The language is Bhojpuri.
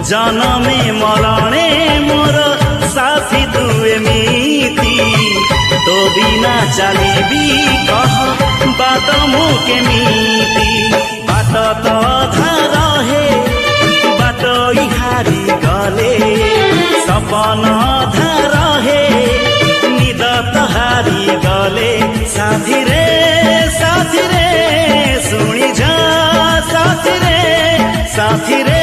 जनमे मरणे मोर साथी तू एमिति तो बिना चलिबी कह बात मु केमिति बाट तो अधा रहे बाट हारी गले सपन अधा रहे निद त हारी गले साथी रे शुणी जा साथी रे